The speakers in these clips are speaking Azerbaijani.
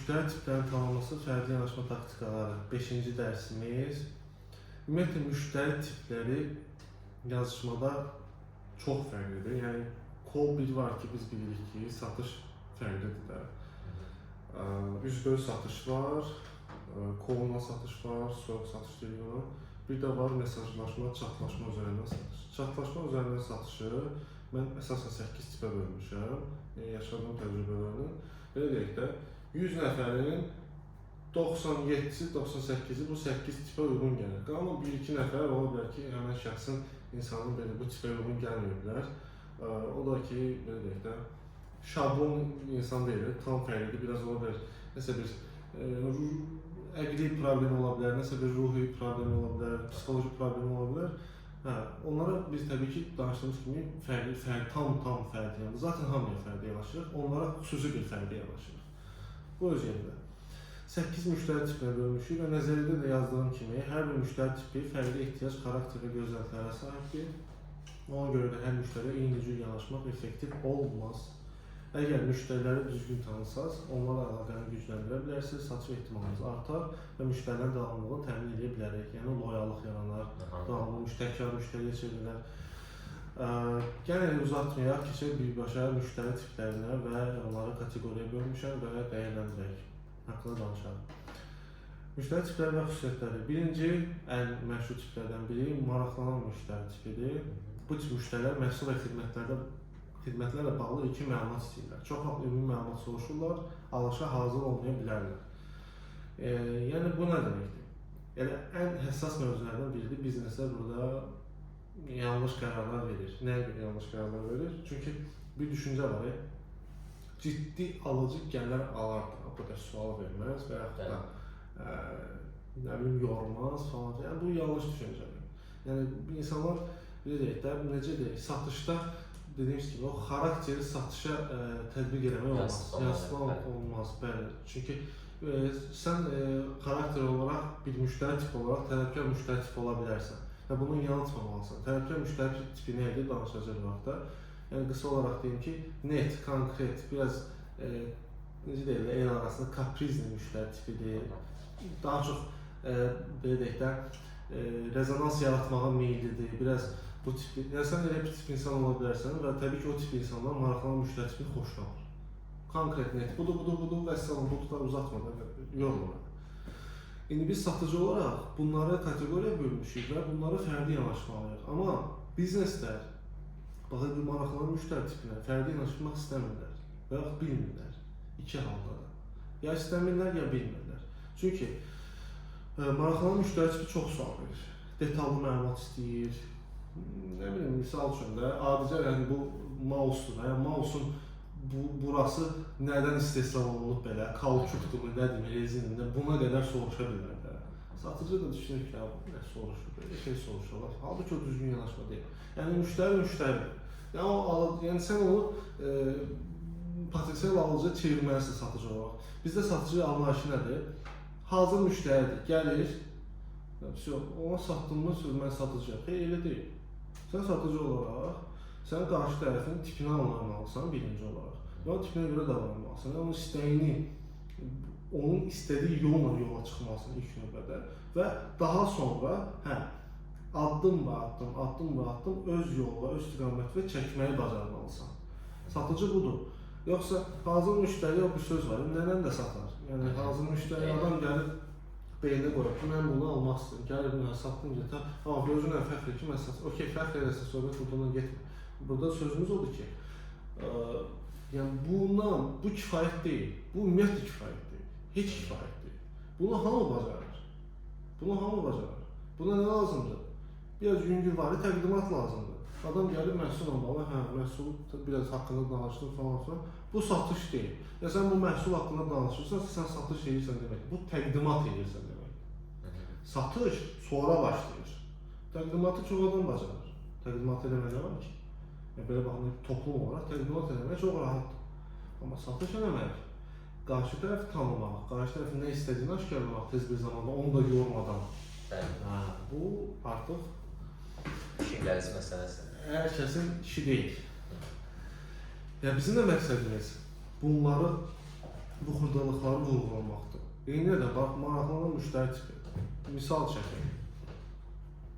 Müştəri tiplərinin tanınması, fərdi yanaşma taktikaları 5-ci dərsimiz. Ümumiyyətlə, müştəri tipləri yazışmada çox fərqlidir. Yəni, kol bir var ki, biz bilirik ki, satış fərqlidir də. Üzbəüz satış var, kolla satış var, soyuq satış deyilir ona. Bir də var mesajlaşma, chatlaşma üzərindən satış. Chatlaşma üzərindən satışı mən əsasən 8 tipə bölmüşəm. Yaşadığım təcrübələrini. Belə deyək də, 100 nəfərin 97-si, 98-i bu 8 tipə uyğun gəlir. Qalan 1-2 nəfər ola bilər ki, həmən şəxsin insanın belə bu tipə uyğun gəlməyiblər. O da ki, belə deyək də, şablon insan deyil, tam fərqlidir, biraz ola bilər. Nəsə bir əqli problem ola bilər, nəsə bir ruhi problem ola bilər, psixoloji problem ola bilər. Onlara biz təbii ki, danışdığımız kimi tam fərdi yanaşırıq. Zaten hamıya fərdi yanaşırıq, onlara xüsusi bir fərdi yanaşırıq. Bu öz yerində. 8 müştəri tipinə bölmüşük və nəzəriyyədə də yazdığım kimi, hər bir müştəri tipi fərqli ehtiyac, xarakter və gözləntilərə sahibdir. Ona görə də hər müştəriyə eyni cür yanaşmaq effektiv olmaz. Əgər müştəriləri düzgün tanısanız, onlarla əlaqəni gücləndirə bilərsiniz, satış ehtimalınız artar və müştərilərin davamlılığını təmin edə bilərik. Yəni, loyallıq yaranar, davamlı təkrar müştəriyə çevrilər. Gəlin uzatmayaq, keçək birbaşa müştəri tiplərinə və onları kateqoriyaya bölmüşəm və dəyərləndirək. Haqqında danışalım. Müştəri tipləri və xüsusiyyətləri. Birinci, ən məşhur tiplərdən biri maraqlanan müştəri tipidir. Bu tip müştərilər məhsul və xidmətlərlə bağlı ilkin məlumat istəyirlər. Çox vaxt ümumi məlumat soruşurlar, alışa hazır olmaya bilərlər. Yəni, bu nə deməkdir? Yəni, ən həssas mövzulardan biridir. Bizneslər burada yanlış qərarlar verir. Nəyə görə yanlış qərarlar verir? Çünki bir düşüncə var, ciddi alıcı gələr alardı. O qədər sual verməz və yaxud da nə bilim, yormaz falan. Yəni, bu yanlış düşüncədir. Yəni, insanlar, deyək də, necə deyək, satışda dediyimiz kimi, o xarakteri satışa tətbiq eləmək olmaz. Yansıtmaq olmaz, bəli. Çünki sən xarakter olaraq, bir müştəri tipi olaraq tələbkar müştəri tipi ola bilərsən və bunu yanıltmamalısan. Tələbkar müştəri tipi nədir? Danışacaq vaxtda. Yəni, qısa olaraq deyim ki, net, konkret, biraz necə deyirlər, el arasında kaprizli müştəri tipidir. Daha çox, belə deyək də, rezonans yaratmağa meyillidir. Biraz bu tip, yəni sən elə bir tip insan ola bilərsən və təbii ki, o tip insanlar maraqlanan müştəri tipini xoşlanır. Konkret, net, budur, və səlam, bu tutar uzatmadan, yormadan. İndi biz satıcı olaraq bunları kateqoriya bölmüşük və bunlara fərdi yanaşmalıyıq. Amma bizneslər, baxın, bir maraqlanan müştəri tipinə fərdi yanaşmaq istəmirlər və yaxud bilmirlər. İki halda da. Ya istəmirlər, ya bilmirlər. Çünki maraqlanan müştəri tipi çox sual verir. Detallı məlumat istəyir. Nə bilim, misal üçün də, adicə bu mousedur. Yəni, mouseun burası nədən istehsal olunub belə, kauçukdur, nədir, rezindir, buna qədər soruşa bilirlər. Satıcı da düşünür ki, nə soruşur, belə şey soruşurlar. Halbuki o düzgün yanaşma deyil. Yəni, müştəridir. Yəni, sən onu potensial alıcıya çevirməlisin satıcı olaraq. Bizdə satıcı anlayışı nədir? Hazır müştəridir, gəlir, ona satdığımız söz mən satıcıyam. Elə deyil. Sən satıcı olaraq, sən qarşı tərəfin tipini anlamalısan birinci olaraq. Və o tipinə görə davranmalısan. Onun istəyini, onun istədiyi yola çıxmalısın ilk növbədə və daha sonra, addım öz yolu, öz istiqamətlə çəkməyi bacarmalısan. Satıcı budur. Yoxsa hazır müştəriyə bir söz var, nənən də satar. Yəni, hazır müştəri adam gəlib, beyində qoyub ki, mən bunu almaq istəyirəm, gəlir mənə satdım, getər, özünə fəxr ki, mən satım. Okey, fəxr eləsə, söhbət buradan getmir. Burada sözümüz odur ki, yəni bu kifayət deyil, bu ümumiyyətlə kifayət deyil, heç kifayət deyil. Bunu hamı bacarır, Buna nə lazımdır? Biraz yüngülvari təqdimat lazımdır. Adam gəlib məhsul almalı, məhsul biraz haqqında danışdın falan. Bu satış deyil. Ya sən bu məhsul haqqında danışırsan, sən satış edirsən demək. Bu təqdimat edirsən demək. Satış sonra başlayır. Təqdimatı çox adam bacarır. Təqdimat eləmək nə var ki? Belə baxın, toplum olaraq təqdimat eləmək çox rahatdır. Amma satış eləmək, qarşı tərəfi tanımaq, qarşı tərəfin nə istədiyini aşkarlamaq tez bir zamanda, onu da yormadan. Bu artıq İşin gəlisi məsələsi. Hər kəsin işi deyil. Yəni, bizim də məqsədimiz bunları bu xırdalıqları vurğulamaqdır. Eyni də bax, maraqlanan müştəri tipi. Misal çəkək.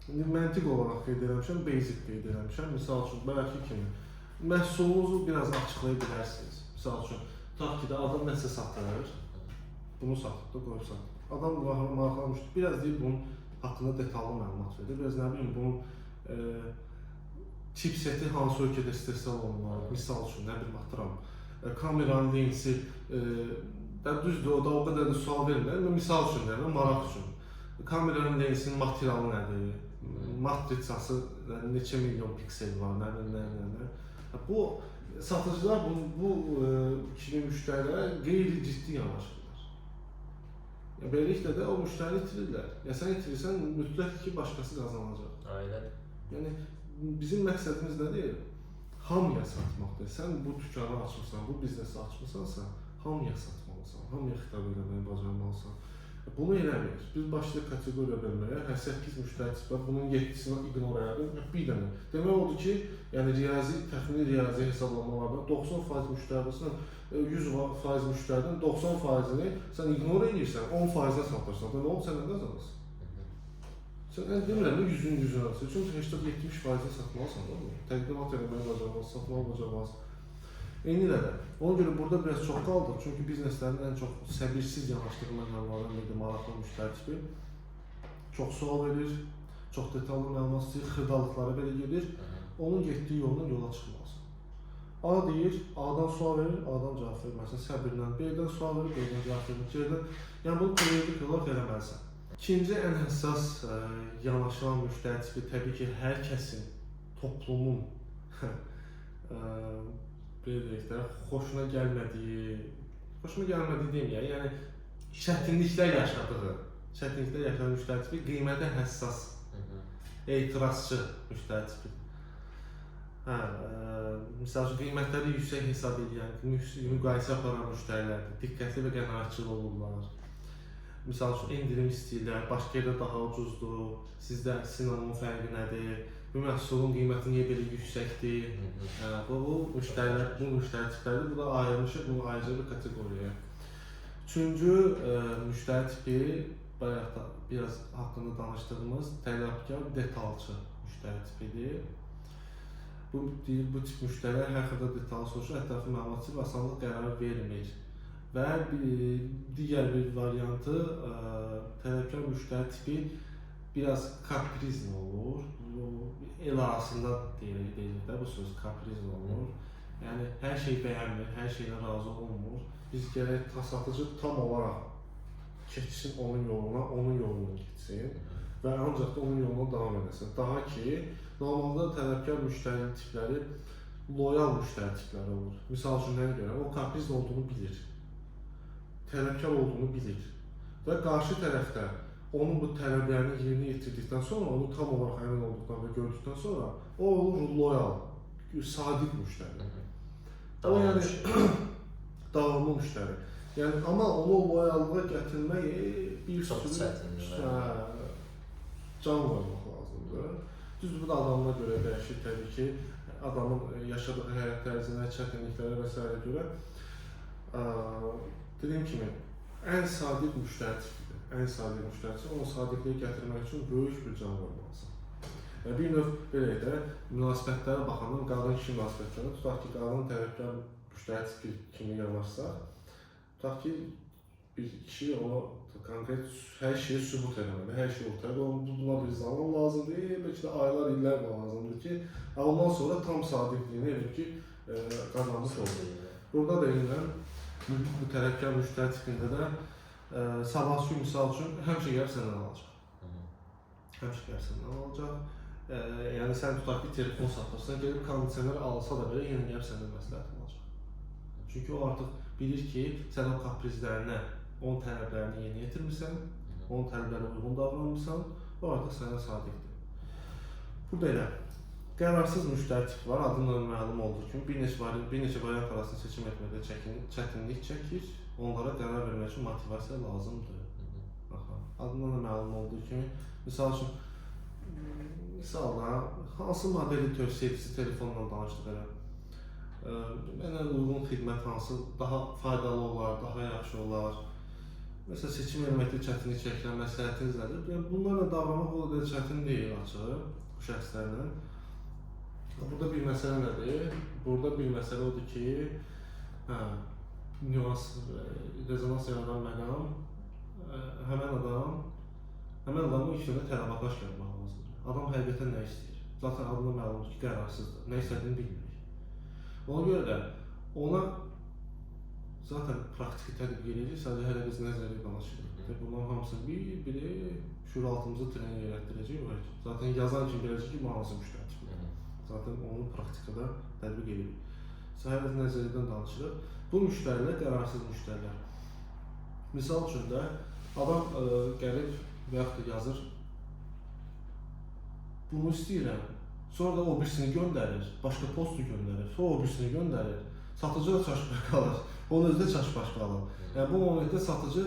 İndi məntiq olaraq qeyd eləmişəm, basic qeyd eləmişəm. Misal üçün, bəlkə kimi məhsulunuzu biraz açıqlaya bilərsiniz. Misal üçün, tutaq ki də adam nəsə satır, bunu satıb da qoyub satır. Adam maraqlanmışdır, biraz deyib bunun haqqında detallı məlumat verir. Biraz nə bilim, bunun chipseti hansı ölkədə istehsal olunmalı, misal üçün, nə bilim, atıram. Kameranın lensi, düzdür, o da o qədər də sual vermirlər, misal üçün deyirəm, maraq üçün. Kameranın lensinin materialı nədir, matritsası neçə milyon piksel var, nə. Bu, satıcılar bu kimi müştərilərə qeyri-ciddi yanaşırlar. Beləliklə də o müştəri itirirlər. Sən itirirsən, mütləq ki, başqası qazanacaq. Aynen. Yəni, bizim məqsədimiz nədir? Hamıya satmaqdır. Sən bu dükkanı açmışsan, bu biznesi açmışsansa, hamıya satmalısan, hamıya xitab eləməyi bacarmalısan. Bunu eləmir. Biz başlayıq kateqoriya bölməyə, 8 müştəri tipi var, bunun 7-sini ignor elədim, bir dənə. Demək odur ki, yəni təxmini riyazi hesablamalardan 90% müştərisindən 100% müştərinin 90%-ni sən ignor edirsən, 10%-nə satırsan, da nə oldu, sən nə qazanırsın? Sən demirəm, 100-ün 100-ünü alırsan, çünki 70%-ni satmalısan, təqdimat eləməyi bacarmalısan, satmalı bacarmalısan. Eyni ilə də. Ona görə burada biraz çox qaldıq, çünki bizneslərin ən çox səbirsiz yanaşdığı məqamlardan biri maraqlı müştəri tipi. Çox sual verir, çox detallı məlumat istəyir, xırdalıqlara belə gedir. Onun getdiyi yoldan yola çıxmalısın. A deyir, A'dan sual verir, A'dan cavab verməlisən, səbirlə. B'dən sual verir, B'dən cavab verməlisən. Yəni bunu periyodik olaraq eləməlisən. İkinci ən həssas yanaşılan müştəri tipi təbii ki, hər kəsin, toplumun xoşuna gəlmədiyi deməyək, yəni çətinliklər yaşadığı müştəri tipi qiymətə həssas, etirazçı müştəri tipi. Misal üçün, qiymətləri yüksək hesab edən, müqayisə aparan müştərilərdir, diqqətli və qənaətçil olurlar. Misal üçün, indirim istəyirlər, başqa yerdə daha ucuzdur, sizin onun fərqi nədir? Bu məhsulun qiyməti niyə belə yüksəkdir? Bu müştəri tipləri, bu da ayrılmışıq, bunu ayrıca bir kateqoriyaya. Üçüncü müştəri tipi, bayaq da biraz haqqında danışdığımız tələbkar, detalçı müştəri tipidir. Bu tip müştərilər hər xırda detal soruşur, ətraflı məlumat və asanlıq qərar vermir. Və digər bir variantı, tələbkar müştəri tipi biraz kaprizli olur. El arasında deyilir də bu söz, kaprizli olur. Yəni, hər şey bəyənmir, hər şeylə razı olmur. Biz gərək satıcı tam olaraq keçsin onun yoluna keçsin və ancaq da onun yoluna davam edəsin. Daha ki, normalda tələbkar müştəri tipləri loyal müştəri tipləri olur. Misal üçün, nəyə görə? O kaprizli olduğunu bilir, tələbkar olduğunu bilir və qarşı tərəfdə onun bu tələblərini yerinə yetirdikdən sonra, onu tam olaraq əmin olduqdan və gördükdən sonra o olur loyal, sadiq müştəri. O yəni davamlı müştəri. Yəni, amma onu loyallığa gətirmək bir sürü can qoymaq lazımdır. Düzdür, bu da adamına görə dəyişir təbii ki, adamın yaşadığı həyat tərzinə, çətinliklərə və s. görə. Dediyim kimi, ən sadiq müştəri tipidir. Ən sadiq müştərisi, onu sadiqliyə gətirmək üçün böyük bir can qoymalısın. Bir növ belə də, münasibətlərə baxandan qadın-kişi münasibətlərə, tutaq ki, qadın tələbkar müştəri tipi kimi yanaşsaq, tutaq ki, bir kişi ona konkret hər şeyi sübut eləməli, hər şeyi ortaya qoymalı, buna bir zaman lazımdır, bəlkə də aylar, illər lazımdır ki, ondan sonra tam sadiqliyini eləyib ki, qazanmış olur. Burada da yenilən, bu tələbkar müştəri tipində də sabahçı misal üçün həmişə gəlib səndən alacaq. Həmişə gəlib səndən alacaq. Yəni sən tutaq ki, telefon satırsan, gəlib kondisioner alsa da belə yenə gəlib səndən məsləhət alacaq. Çünki o artıq bilir ki, sən o kaprizlərinə, onun tələblərini yerinə yetirmirsən, onun tələblərinə uyğun davranırsan, o artıq sənə sadiqdir. Burada elə qərarsız müştəri tipi var, adından məlum olduğu kimi bir neçə variant arasında seçim etməkdə çətinlik çəkir, onlara qərar vermək üçün motivasiya lazımdır. Adından da məlum olduğu kimi, misal üçün, hansı modeli tövsiyə edilisi telefonla danışdıq elə. Mənə uyğun xidmət hansı daha faydalı olar, daha yaxşı olar? Məsələn, seçim etməkdə çətinlik çəkirəm, məsləhətiniz nədir? Yəni, bunlarla davranmaq o qədər çətin deyil açığı bu şəxslərlə. Burada bir məsələ nədir? Burada bir məsələ odur ki, nüans, rezonans yaradan məqam, həmən adamın ilk növbədə tələbat daş gəlmək lazımdır. Adam həqiqətən nə istəyir? Zaten adına məlumdur ki, qərarsızdır, nə istədiyini bilmir. Ona görə də ona zaten praktiki tətbiq edirik, sadəcə hələ biz nəzəri danışırıq. Bunların hamısını biri şuuraltımızı trening elətdirəcək. Zaten yazan kimi biləcək ki, bu hansı müştəri tipidir. Zaten onu praktikada tətbiq edirik. Hələ nəzəridən danışırıq. Bu müştərilər qərarsız müştərilər. Misal üçün də adam gəlib və yaxud da yazır, bunu istəyirəm, sonra da o birisini göndərir, başqa postu göndərir, sonra o birisini göndərir, satıcı da çaşbaş qalır, onun özü də çaşbaş qalır. Yəni bu momentdə satıcı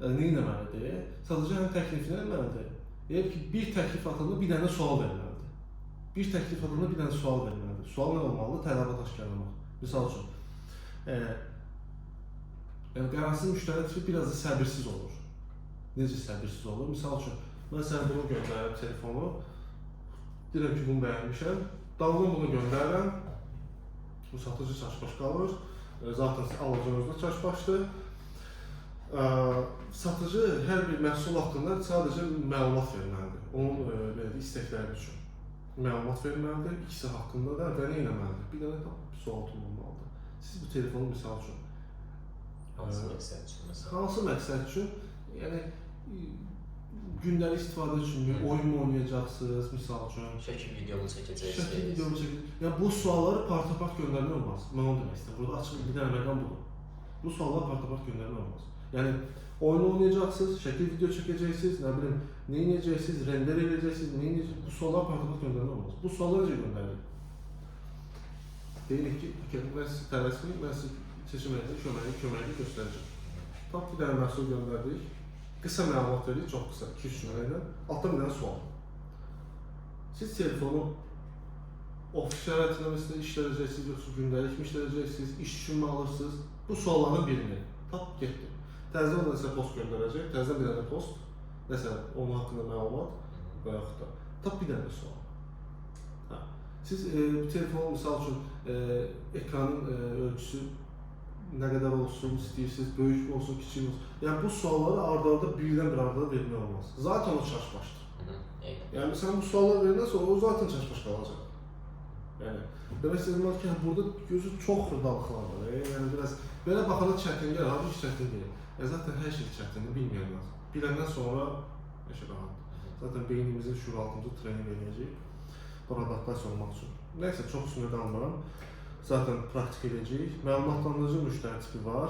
nə etməlidir? Satıcı həm təklifini etməlidir. Deyək ki, bir təklif atıldı, bir dənə sual verməlidir. Bir təklif atıldı, bir dənə sual verməlidir. Sual nə olmalıdır? Tələbat aşkarlamaq. Misal üçün, qərarsız müştəri tipi biraz da səbirsiz olur. Necə səbirsiz olur? Misal üçün, mən sənə bunu göndərirəm telefonu, deyirəm ki, bunu bəyənmişəm, dalına bunu göndərirəm, bu satıcı çaşbaş qalır, zaten alıcının özü də çaşbaşdır. Satıcı hər bir məhsul haqqında sadəcə məlumat verməlidir, onun istəkləri üçün. Məlumat verməlidir, ikisi haqqında da və nə etməlidir? Bir dənə sual olmalıdır. Siz bu telefonu misal üçün Hansı məqsəd üçün məsələn? Hansı məqsəd üçün? Yəni gündəlik istifadə üçünmü, oyun mu oynayacaqsınız, misal üçün? Şəkil videonu çəkəcəksiniz. Şəkil videonu çəkəcəksiniz. Yəni bu sualları part-apart göndərmək olmaz. Mən onu demək istəyirəm. Burada açıq bir dənə məqam budur. Bu sualları part-apart göndərmək olmaz. Yəni oyun oynayacaqsınız, şəkil video çəkəcəksiniz, nə bilim, nə edəcəksiniz, render edəcəksiniz, nə edəcəksiniz. Bu sualları part-apart göndərmək olmaz. Bu sualları necə göndərilir? Deyirik ki, mən sizi tələsməyim, mən sizi seçim edəcək, köməkli göstərəcəm. Tam bir dənə məhsul göndərdik. Qısa məlumat veririk, çox qısa, 2-3 cümlə ilə. Altdan bir dənə sual. Siz telefonu ofis şəraitində məsələn işlədəcəksiniz, yoxsa gündəlik işlədəcəksiniz, iş üçün mü alırsınız? Bu sualların birini tap getdi. Təzədən nəsə post göndərəcək, təzədən bir dənə post, nəsə onun haqqında məlumat və yaxud da tap bir dənə sual. Siz telefonu misal üçün ekranın ölçüsü nə qədər olsun istəyirsiniz, böyük olsun, kiçik olsun. Yəni bu sualları arda-arda birdən bir arada vermək olmaz. Zaten o çaşbaşdır. Yəni sən bu sualları verəndən sonra o zaten çaşbaş qalacaq. Yəni demək istəyirəm ki, burada gözü çox xırdalıqlar var. Yəni biraz belə baxanda çətin gəlir, halbuki çətin deyil. Zaten hər şey çətindir, bilməyənlər. Biləndən sonra yaşa rahatdır. Zaten beynimizin şuuraltımızı trening edəcək. Burada adaptasiya olmaq üçün. Nəysə, çox üstündə qalmıram. Zaten praktik edəcəyik. Məlumatlandırıcı müştəri tipi var.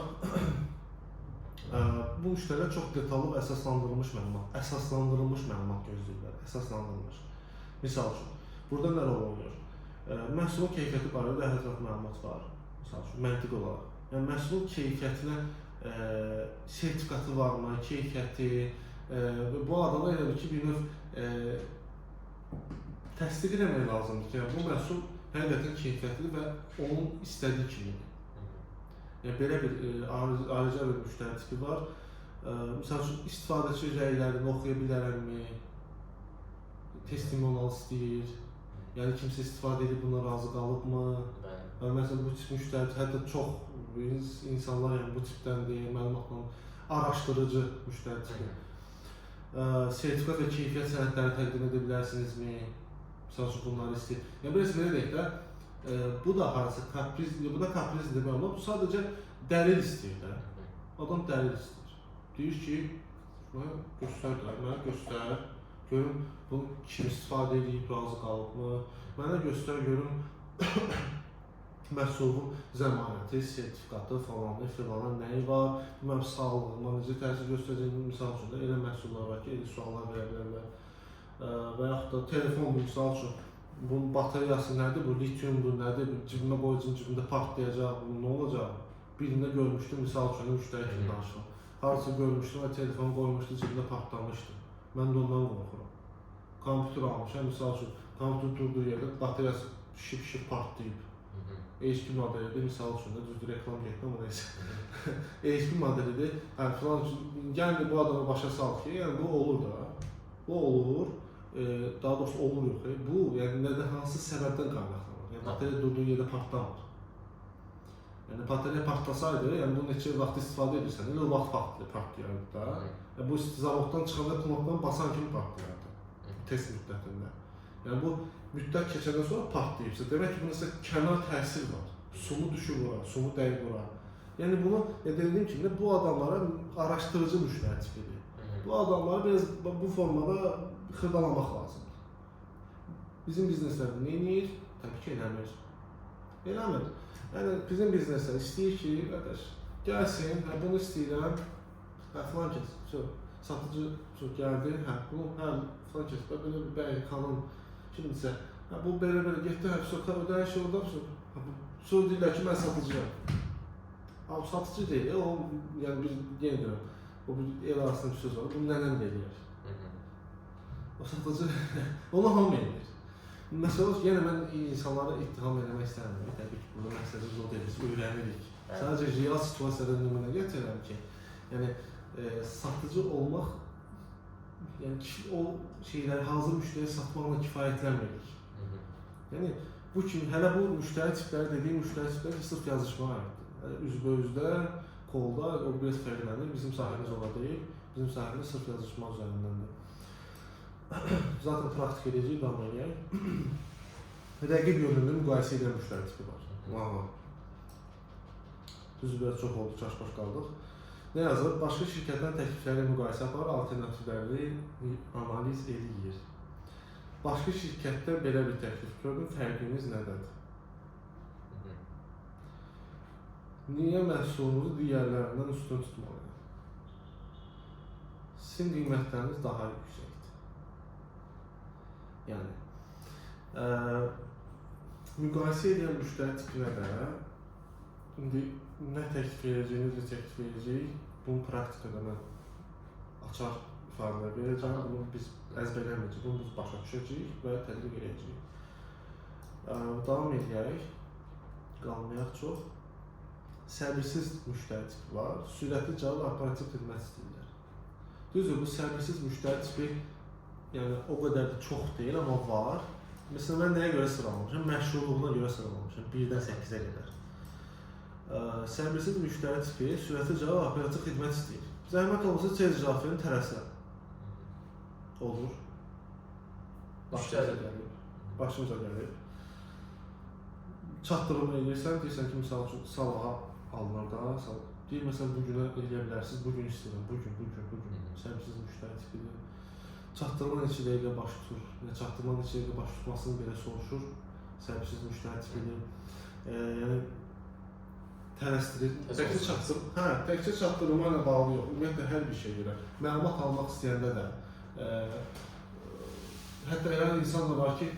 Bu müştərilər çox detallı və əsaslandırılmış məlumat gözləyirlər. Əsaslandırılmış. Misal üçün, burada nə rol oynayır? Məhsulun keyfiyyəti barədə ətraflı məlumat var. Misal üçün, məntiq olaraq. Yəni, məhsulun keyfiyyətinə sertifikatı varmı, keyfiyyəti, bu adama elə ki, bir növ təsdiq eləmək lazımdır ki, bu məhsul həqiqətən keyfiyyətlidir və onun istədiyi kimidir. Yəni, belə bir ayrıca bir müştəri tipi var. Misal üçün, istifadəçi rəylərini oxuya bilərəmmi? Testimonial istəyir. Yəni, kimsə istifadə edib buna razı qalıbmı? Məsələn, bu tip müştəri, hətta çox insanlar bu tipdəndir, məlumatla araşdırıcı müştəri tipi. Sertifikat və keyfiyyət sənədləri təqdim edə bilərsinizmi? Misal üçün, bunları istəyir. Yəni, belə deyək də, bu da harası kapriz, bu da kapriz demək olmaz, bu sadəcə dəlil istəyir də. Adam dəlil istəyir. Deyir ki, mənə göstər, görüm, bunu kim istifadə edib, razı qalıbmı? Mənə göstər, görüm, məhsulun zəmanəti, sertifikatı falanı, filanı, nəyi var, mənim sağlığıma necə təsir göstərəcəyini, misal üçün də elə məhsullar var ki, elə suallar verə bilərlər. Və yaxud da telefon, misal üçün, bunun bataryası nədir, bu litiumdur, nədir, cibimə qoyacağım, cibimdə partlayacaq, bu nə olacaq? Birində görmüşdüm, misal üçün, müştəri kimi danışıram. Harasa görmüşdüm və telefonu qoymuşdu, cibimdə partlamışdı. Mən də ondan qorxuram. Kompüter almışam, misal üçün, kompüter durduğu yerdə bataryası pişib partlayıb. HQ modelidir, misal üçün də düzdür reklam getdi amma neysə. HQ modelidir. Hə, filan yəni bu adamı başa sal ki, yəni bu olur da. Bu olur. Daha doğrusu olur yox. Bu yəni nədən hansı səbəbdən qaynaqlanır? Yəni bateriya durduğu yerdə partlamır. Yəni bateriya partlasaydı, yəni bunu neçə vaxt istifadə edirsən, elə o vaxt partlayardı da. Bu zavoddan çıxanda knopdan basan kimi partlayardı. Test müddətində. Yəni bu müddət keçəndən sonra partlayıbsa, demək ki, bunun kənar təsir var. Sumu düşür ora, sumu dəyir ora. Yəni bunu dediyim kimi bu adamlara araşdırıcı müştəri tipidir. Bu adamları biraz bu formada xırdalamaq lazımdır. Bizim bizneslərdə nə edir? Təbii ki, eləmir. Eləmir. Yəni bizim bizneslər istəyir ki, qardaş, gəlsin, bunu istəyirəm, filan kəs, satıcı gəldi, bunu, filan kəs, belə bir bəy, xanım, kimdirsə, bu belə getdi, ödəyiş orada, sonra deyirlər ki, mən satıcıyam. Abi satıcı deyil, o, yəni biz yenə deyirəm, o bir el arasında bir söz var, bunu nənəm deyir. O satıcı, onu hamı edir. Məsələ ki, yenə mən insanları ittiham eləmək istəmirəm. Təbii ki, burada məqsədimiz o deyil, biz öyrənirik. Sadəcə real situasiyada nümunə gətirirəm ki, yəni satıcı olmaq, yəni o şeyləri hazır müştəriyə satmaqla kifayətlənmirik. Yəni bu kimi, hələ bu müştəri tipləri, dediyim müştəri tipləri sırf yazışma aiddir. Üzbözdə, kolda o biraz fərqlənir. Bizim sahəmiz ola deyil, bizim sahəmiz sırf yazışma üzərindəndir. Zaten praktik edəcəyik, davam edək. Rəqib yönündə müqayisə edən müştəri tipi var. Düzü biraz çox oldu, çaş-baş qaldıq. Nə yazır? Başqa şirkətlərin təklifləri müqayisə aparır, alternativləri analiz edir. Başqa şirkətdə belə bir təklif gördüm, fərqiniz nədədir? Niyə məhsulunuzu digərlərindən üstün tutmalıyıq? Sizin qiymətləriniz daha yüksəkdir. Yəni, müqayisə edən müştəri tipinə də indi nə təklif edəcəyini, necə təklif edəcəyik, bunu praktikada mən açar ifadə verəcəm, bunu biz əzbərləməyəcəyik, bunu biz başa düşəcəyik və tədqiq edəcəyik. Davam edək, qalmayaq çox. Səbirsiz müştəri tipi var, sürətli cavab operativ xidmət istəyirlər. Düzdür, bu səbirsiz müştəri tipi yəni o qədər də çox deyil, amma var. Məsələn, mən nəyə görə sıralamışam? Məşhurluğuna görə sıralamışam, 1-dən 8-ə qədər. Səbirsiz müştəri tipi sürətli cavab operativ xidmət istəyir. Zəhmət olmasa tez cavab verin, tələsəm. Olur. Başımıza gəlir. Çatdırılma edirsən, deyirsən ki, misal üçün sabaha alınır da, deyir, məsələn, bugünə eləyə bilərsiniz, bugün istəyirəm, bugün. Səbirsiz müştəri tipidir. Çatdırma neçə dəqiqə baş tutur, çatdırma neçə dəqiqə baş tutmasını belə soruşur, səbirsiz müştəri tipidir. Yəni, tələsdirir. Təkcə çatdırma ilə bağlı yox, ümumiyyətlə hər bir şey görə. Məlumat almaq istəyəndə də, hətta elə insan da var ki,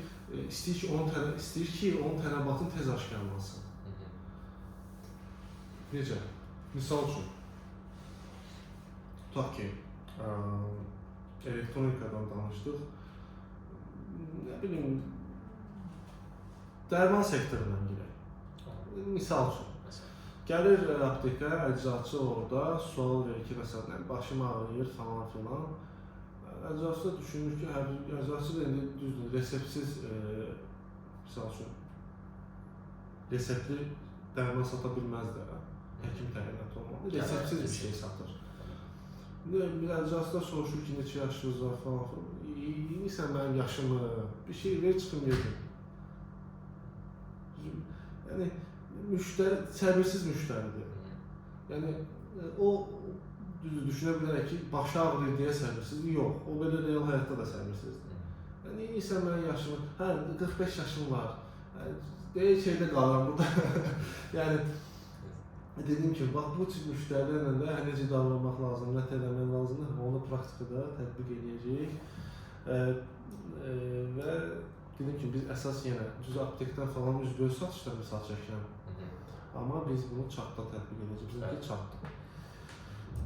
istəyir ki, onun tələbatını tez aşkarlansın. Necə? Misal üçün, tutaq ki, elektronikadan danışdıq. Nə bilim, dərman sektorundan girək. Misal üçün, gəlir aptekə, əczacı orada sual verir ki, məsələn, başım ağrıyır falan filan. Əczacı da düşünür ki, əczacı da indi düzdür, reseptsiz, misal üçün, reseptli dərman sata bilməz də, həkim təyinatı olmalı, reseptsiz bir şey satır. Bir əczacı da soruşur ki, neçə yaşınız var falan filan. İyiysən mənim yaşımı, bir şey ver çıxım yedim. Yəni, səbirsiz müştəridir. Yəni, o düşünə bilərək ki, başı ağrıyır deyə səbirsizdir. Yox, o belə real həyatda da səbirsizdir. Yəni, iyiysən mənim yaşımı, 45 yaşım var, deyək şeydə qalıram burada. Yəni, dediyim kimi, bax, bu tip müştərilərlə də necə davranmaq lazım, nə eləmək lazımdır, onu praktikada tətbiq edəcəyik. Və dediyim kimi, biz əsas yenə düz aptekdən falan üzböz satışda misal çəkirəm. Amma biz bunu çatda tətbiq edəcəyik, bizimki çatdır.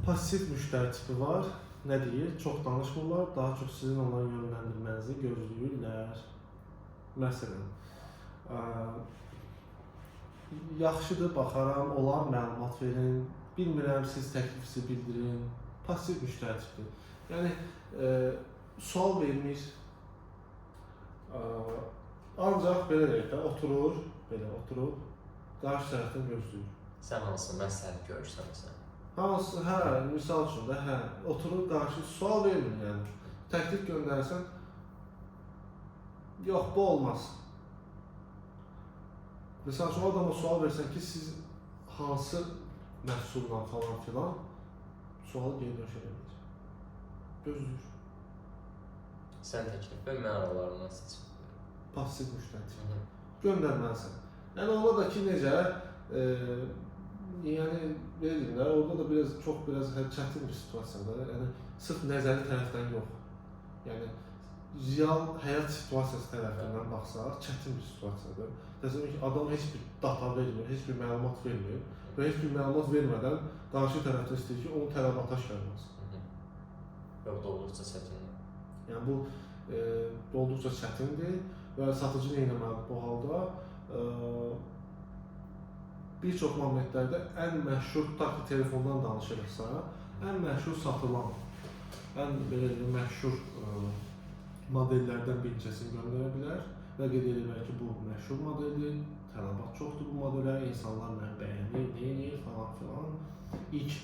Pasiv müştəri tipi var, nə deyir? Çox danışmırlar, daha çox sizin onları yönləndirmənizi gözləyirlər. Məsələn, yaxşıdır, baxaram, olar məlumat verin, bilmirəm siz təklifinizi bildirin. Pasiv müştəri tipi. Yəni sual vermir. Ancaq belə deyək də, oturur, qarşı tərəfdən gözləyir. Sən hansı məsləhət görürsən məsələn? Hansı, misal üçün də, oturur qarşı sual vermir, yəni. Təklif göndərsən, yox, bu olmaz. Misal üçün, o adama sual versən ki, siz hansı məhsulla falan filan, sualı geri dönüş edir. Gözləyir. Sən təklif və mən aralarından seçim. Pasiv müştəri. Göndərməlisən. Yəni orada da ki, necə, yəni belə deyim də, orada da çox çətin bir situasiyadır. Yəni sırf nəzəri tərəfdən yox. Yəni real həyat situasiyası tərəfindən baxsaq, çətin bir situasiyadır. Təsəvvür ki, adam heç bir data vermir, heç bir məlumat vermir və heç bir məlumat vermədən qarşı tərəfdən istəyir ki, onun tələbata çıxarmasın. Və bu da olduqca çətindir. Yəni bu olduqca çətindir və satıcı nə etməlidir bu halda? Bir çox momentlərdə ən məşhur, tutaq ki, telefondan danışırıqsa, ən məşhur satılan, ən belə deyim, məşhur modellərdən bir neçəsini göndərə bilər və qeyd edirlər ki, bu məşhur modeldir, tələbat çoxdur bu modelə, insanlar məni bəyənir, neyir falan filan. İlk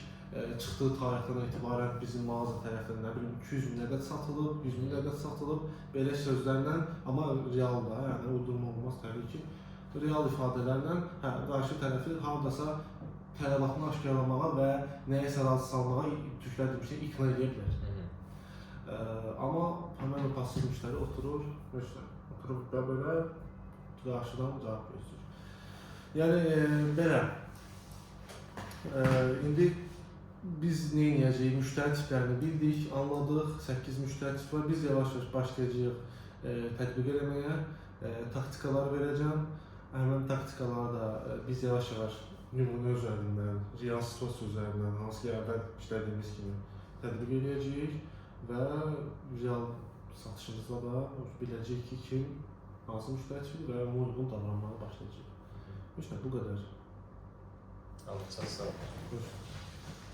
çıxdığı tarixdən etibarən bizim mağaza tərəfindən nə bilim 200 min ədəd satılıb, 100 min ədəd satılıb, belə sözlərlə, amma real da, yəni uydurma olmaz təbii ki, real ifadələrlə qarşı tərəfi hardasa tələbatını aşkarlamağa və nəyəsə razı salmağa tüklədirmişsə iqna edə bilər. Amma həmən o pasiv müştəri oturur və belə qarşıdan cavab gözləyir. Yəni belə, indi biz nə edəcəyik? Müştəri tiplərini bildik, anladıq, 8 müştəri tipi var. Biz yavaş-yavaş başlayacağıq tətbiq eləməyə, taktikalar verəcəm. Həmən taktikaları da biz yavaş-yavaş nümunə üzərindən, real situasiya üzərindən, hansı ki, əvvəl işlədiyimiz kimi tətbiq edəcəyik və real satışımızda da biləcəyik ki, kim hansı müştəri tipi və ona uyğun davranmağa başlayacaq. İşte bu qədər. Sağ ol.